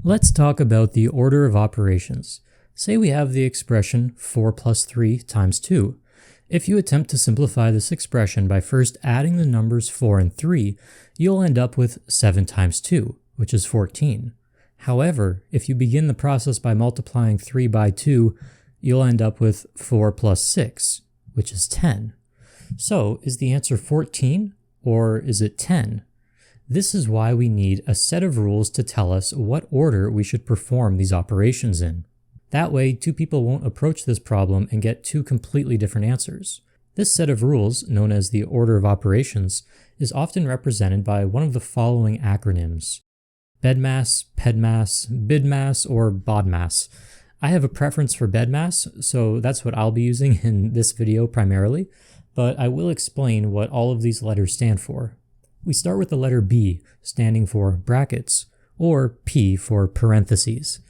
Let's talk about the order of operations. Say we have the expression 4 plus 3 times 2. If you attempt to simplify this expression by first adding the numbers 4 and 3, you'll end up with 7 times 2, which is 14. However, if you begin the process by multiplying 3 by 2, you'll end up with 4 plus 6, which is 10. So, is the answer 14 or is it 10? This is why we need a set of rules to tell us what order we should perform these operations in. That way, two people won't approach this problem and get two completely different answers. This set of rules, known as the order of operations, is often represented by one of the following acronyms: BEDMAS, PEDMAS, BIDMAS, or BODMAS. I have a preference for BEDMAS, so that's what I'll be using in this video primarily, but I will explain what all of these letters stand for. We start with the letter B, standing for brackets, or P for parentheses.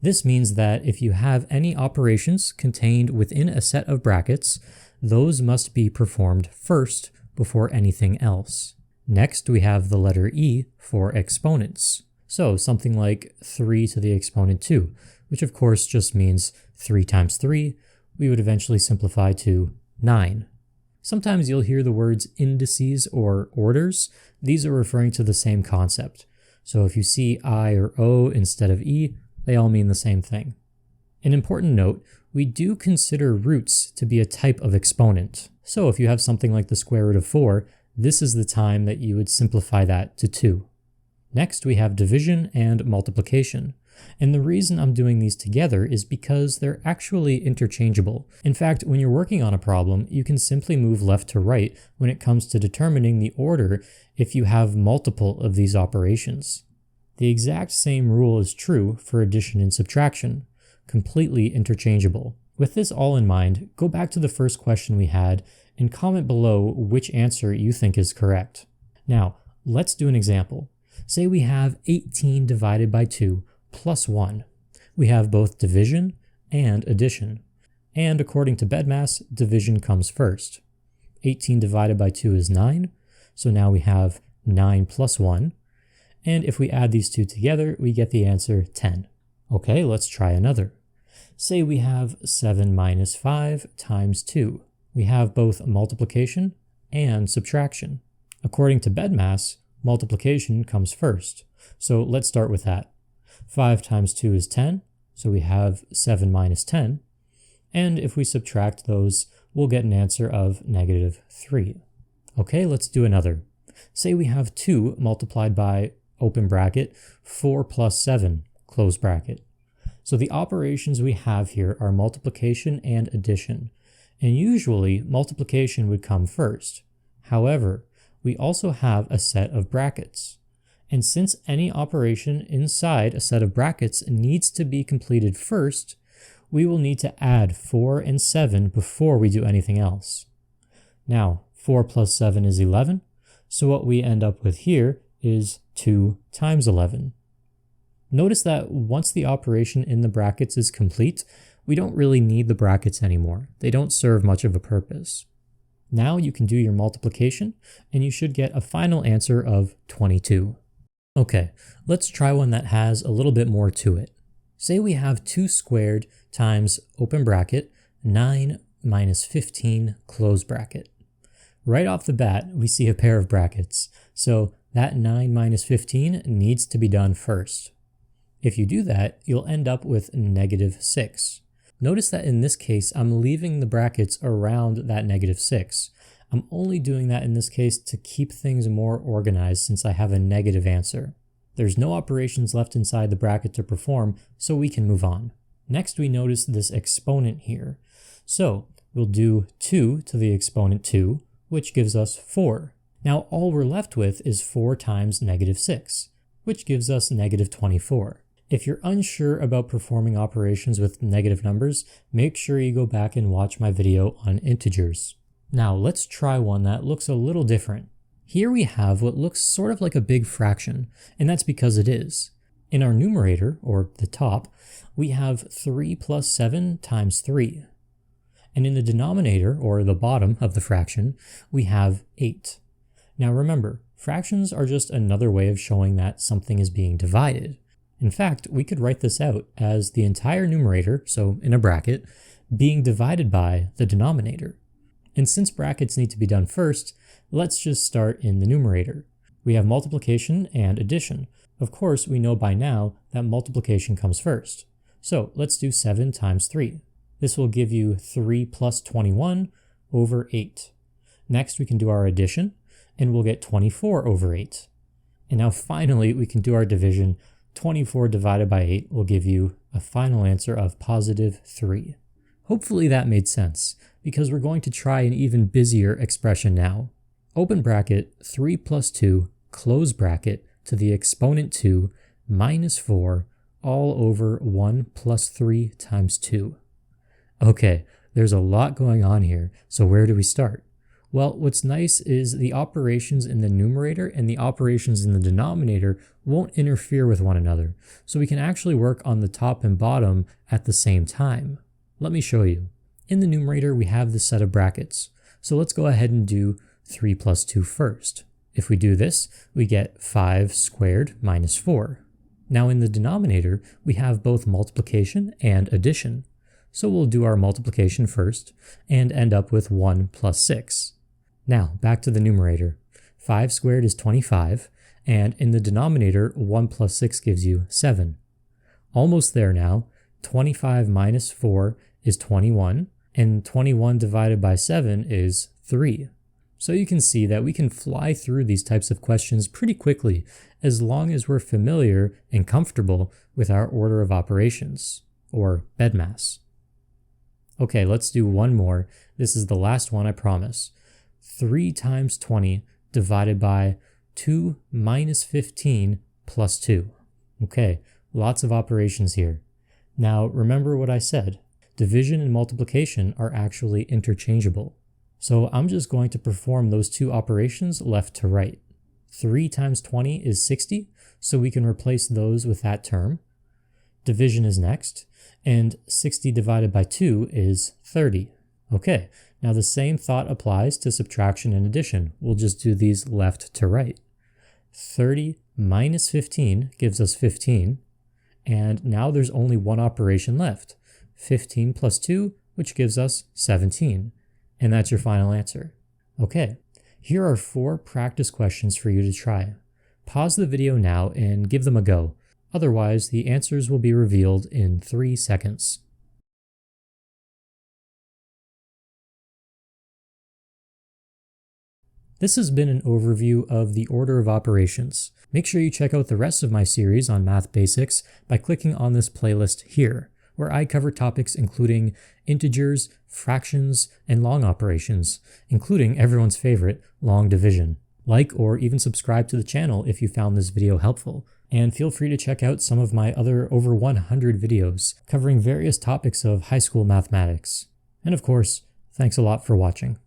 This means that if you have any operations contained within a set of brackets, those must be performed first before anything else. Next, we have the letter E for exponents. So something like 3 to the exponent 2, which of course just means 3 times 3, we would eventually simplify to 9. Sometimes you'll hear the words indices or orders. These are referring to the same concept. So if you see I or O instead of E, they all mean the same thing. An important note, we do consider roots to be a type of exponent. So if you have something like the square root of 4, this is the time that you would simplify that to 2. Next, we have division and multiplication. And the reason I'm doing these together is because they're actually interchangeable. In fact, when you're working on a problem, you can simply move left to right when it comes to determining the order if you have multiple of these operations. The exact same rule is true for addition and subtraction, completely interchangeable. With this all in mind, go back to the first question we had and comment below which answer you think is correct. Now, let's do an example. Say we have 18 divided by 2 plus 1. We have both division and addition. And according to BEDMAS, division comes first. 18 divided by 2 is 9, so now we have 9 plus 1. And if we add these two together, we get the answer 10. Okay, let's try another. Say we have 7 minus 5 times 2. We have both multiplication and subtraction. According to BEDMAS, multiplication comes first. So let's start with that. 5 times 2 is 10, so we have 7 minus 10. And if we subtract those, we'll get an answer of negative 3. Okay, let's do another. Say we have 2 multiplied by, open bracket, 4 plus 7, close bracket. So the operations we have here are multiplication and addition. And usually, multiplication would come first. However, we also have a set of brackets. And since any operation inside a set of brackets needs to be completed first, we will need to add 4 and 7 before we do anything else. Now, 4 plus 7 is 11, so what we end up with here is 2 times 11. Notice that once the operation in the brackets is complete, we don't really need the brackets anymore. They don't serve much of a purpose. Now you can do your multiplication, and you should get a final answer of 22. Okay, let's try one that has a little bit more to it. Say we have 2 squared times, open bracket, 9 minus 15, close bracket. Right off the bat, we see a pair of brackets, so that 9 minus 15 needs to be done first. If you do that, you'll end up with negative 6. Notice that in this case, I'm leaving the brackets around that negative 6. I'm only doing that in this case to keep things more organized since I have a negative answer. There's no operations left inside the bracket to perform, so we can move on. Next, we notice this exponent here. So we'll do 2 to the exponent 2, which gives us 4. Now all we're left with is 4 times negative 6, which gives us negative 24. If you're unsure about performing operations with negative numbers, make sure you go back and watch my video on integers. Now let's try one that looks a little different. Here we have what looks sort of like a big fraction, and that's because it is. In our numerator, or the top, we have 3 plus 7 times 3. And in the denominator, or the bottom of the fraction, we have 8. Now remember, fractions are just another way of showing that something is being divided. In fact, we could write this out as the entire numerator, so in a bracket, being divided by the denominator. And since brackets need to be done first, let's just start in the numerator. We have multiplication and addition. Of course, we know by now that multiplication comes first. So let's do 7 times 3. This will give you 3 plus 21 over 8. Next, we can do our addition, and we'll get 24 over 8. And now finally, we can do our division. 24 divided by 8 will give you a final answer of positive 3. Hopefully that made sense, because we're going to try an even busier expression now. Open bracket 3 plus 2, close bracket, to the exponent 2 minus 4 all over 1 plus 3 times 2. Okay, there's a lot going on here, so where do we start? Well, what's nice is the operations in the numerator and the operations in the denominator won't interfere with one another, so we can actually work on the top and bottom at the same time. Let me show you. In the numerator, we have this set of brackets, so let's go ahead and do 3 plus 2 first. If we do this, we get 5 squared minus 4. Now in the denominator, we have both multiplication and addition. So we'll do our multiplication first and end up with 1 plus 6. Now back to the numerator. 5 squared is 25, and in the denominator, 1 plus 6 gives you 7. Almost there now. 25 minus 4 is 21, and 21 divided by 7 is 3. So you can see that we can fly through these types of questions pretty quickly as long as we're familiar and comfortable with our order of operations, or BEDMAS. Okay, let's do one more. This is the last one, I promise. 3 times 20 divided by 2 minus 15 plus 2. Okay, lots of operations here. Now remember what I said. Division and multiplication are actually interchangeable. So I'm just going to perform those two operations left to right. 3 times 20 is 60, so we can replace those with that term. Division is next, and 60 divided by 2 is 30. Okay, now the same thought applies to subtraction and addition. We'll just do these left to right. 30 minus 15 gives us 15, and now there's only one operation left. 15 plus 2, which gives us 17. And that's your final answer. Okay, here are 4 practice questions for you to try. Pause the video now and give them a go. Otherwise, the answers will be revealed in 3 seconds. This has been an overview of the order of operations. Make sure you check out the rest of my series on math basics by clicking on this playlist here, where I cover topics including integers, fractions, and long operations, including everyone's favorite, long division. Like or even subscribe to the channel if you found this video helpful, and feel free to check out some of my other over 100 videos covering various topics of high school mathematics. And of course, thanks a lot for watching.